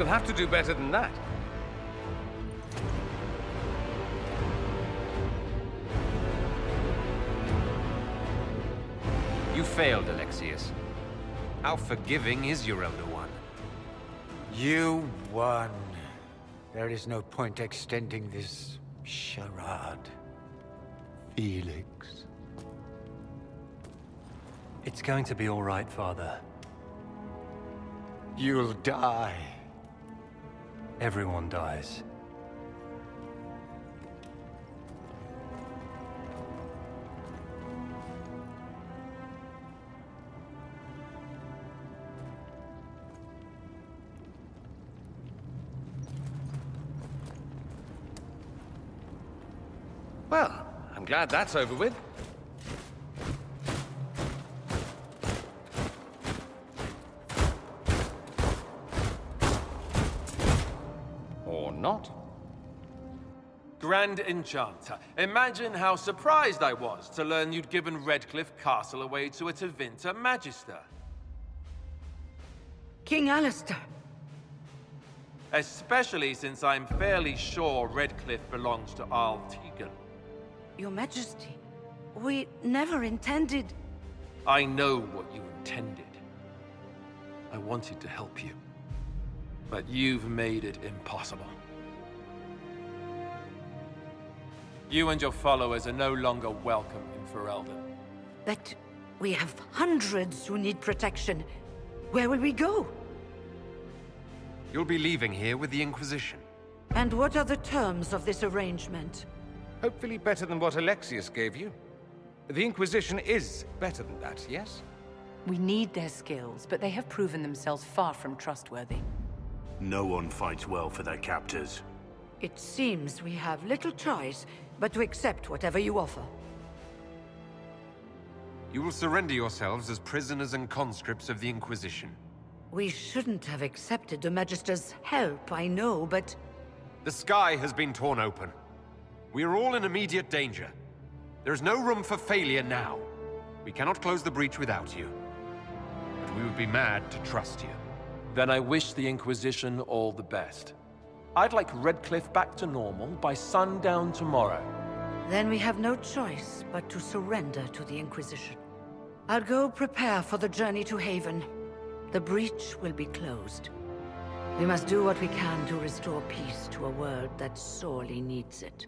You'll have to do better than that. You failed, Alexius. How forgiving is your elder one? You won. There is no point extending this charade. Felix. It's going to be all right, Father. You'll die. Everyone dies. Well, I'm glad that's over with. Or not. Grand Enchanter, imagine how surprised I was to learn you'd given Redcliffe Castle away to a Tevinter Magister. King Alistair. Especially since I'm fairly sure Redcliffe belongs to Arl Tegan. Your Majesty, we never intended... I know what you intended. I wanted to help you. But you've made it impossible. You and your followers are no longer welcome in Ferelden. But we have hundreds who need protection. Where will we go? You'll be leaving here with the Inquisition. And what are the terms of this arrangement? Hopefully better than what Alexius gave you. The Inquisition is better than that, yes? We need their skills, but they have proven themselves far from trustworthy. No one fights well for their captors. It seems we have little choice but to accept whatever you offer. You will surrender yourselves as prisoners and conscripts of the Inquisition. We shouldn't have accepted the Magister's help, I know, but... The sky has been torn open. We are all in immediate danger. There is no room for failure now. We cannot close the breach without you. But we would be mad to trust you. Then I wish the Inquisition all the best. I'd like Redcliffe back to normal by sundown tomorrow. Then we have no choice but to surrender to the Inquisition. I'll go prepare for the journey to Haven. The breach will be closed. We must do what we can to restore peace to a world that sorely needs it.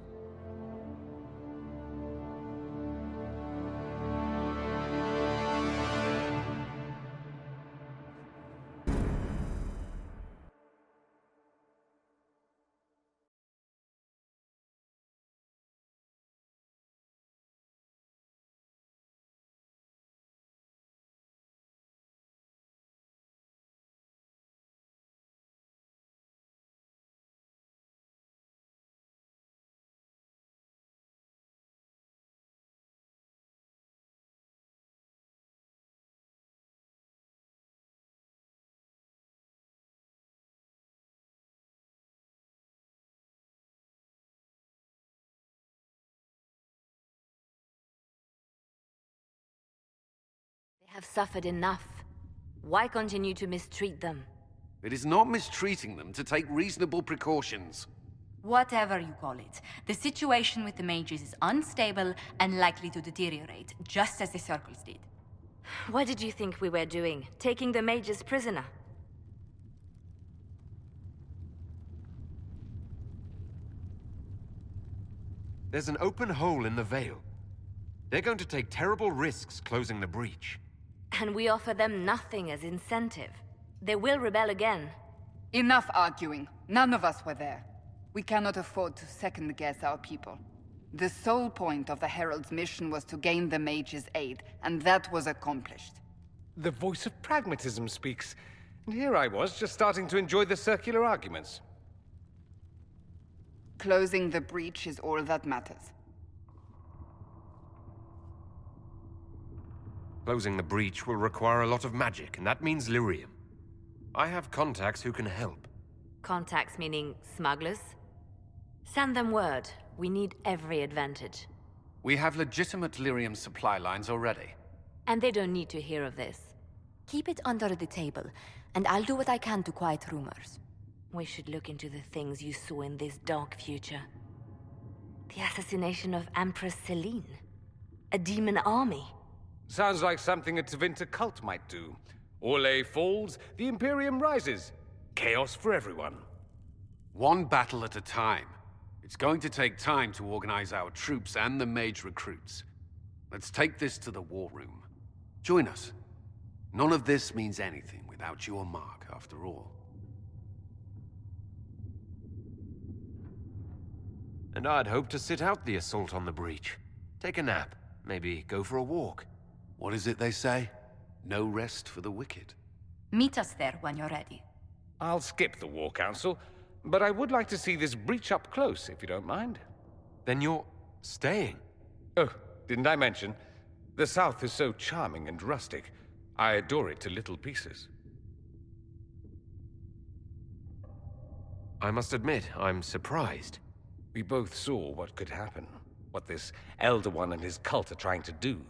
They have suffered enough. Why continue to mistreat them? It is not mistreating them to take reasonable precautions. Whatever you call it, the situation with the mages is unstable and likely to deteriorate, just as the circles did. What did you think we were doing? Taking the mages prisoner? There's an open hole in the veil. They're going to take terrible risks closing the breach. And we offer them nothing as incentive. They will rebel again. Enough arguing. None of us were there. We cannot afford to second-guess our people. The sole point of the Herald's mission was to gain the mage's aid, and that was accomplished. The voice of pragmatism speaks. And here I was, just starting to enjoy the circular arguments. Closing the breach is all that matters. Closing the breach will require a lot of magic, and that means lyrium. I have contacts who can help. Contacts meaning smugglers? Send them word. We need every advantage. We have legitimate lyrium supply lines already. And they don't need to hear of this. Keep it under the table, and I'll do what I can to quiet rumors. We should look into the things you saw in this dark future. The assassination of Empress Celine. A demon army. Sounds like something a Tevinter cult might do. Orlais falls, the Imperium rises. Chaos for everyone. One battle at a time. It's going to take time to organize our troops and the mage recruits. Let's take this to the war room. Join us. None of this means anything without your mark, after all. And I'd hoped to sit out the assault on the breach. Take a nap. Maybe go for a walk. What is it they say? No rest for the wicked. Meet us there when you're ready. I'll skip the War Council, but I would like to see this breach up close, if you don't mind. Then you're staying? Oh, didn't I mention? The South is so charming and rustic. I adore it to little pieces. I must admit, I'm surprised. We both saw what could happen, what this Elder One and his cult are trying to do.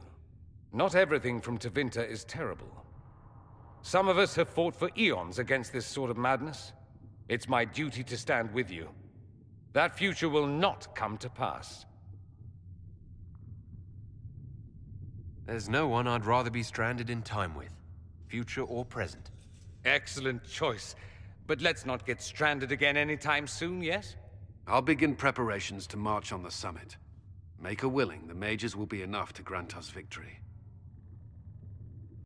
Not everything from Tevinter is terrible. Some of us have fought for eons against this sort of madness. It's my duty to stand with you. That future will not come to pass. There's no one I'd rather be stranded in time with, future or present. Excellent choice. But let's not get stranded again anytime soon, yes? I'll begin preparations to march on the summit. Make a willing, the mages will be enough to grant us victory.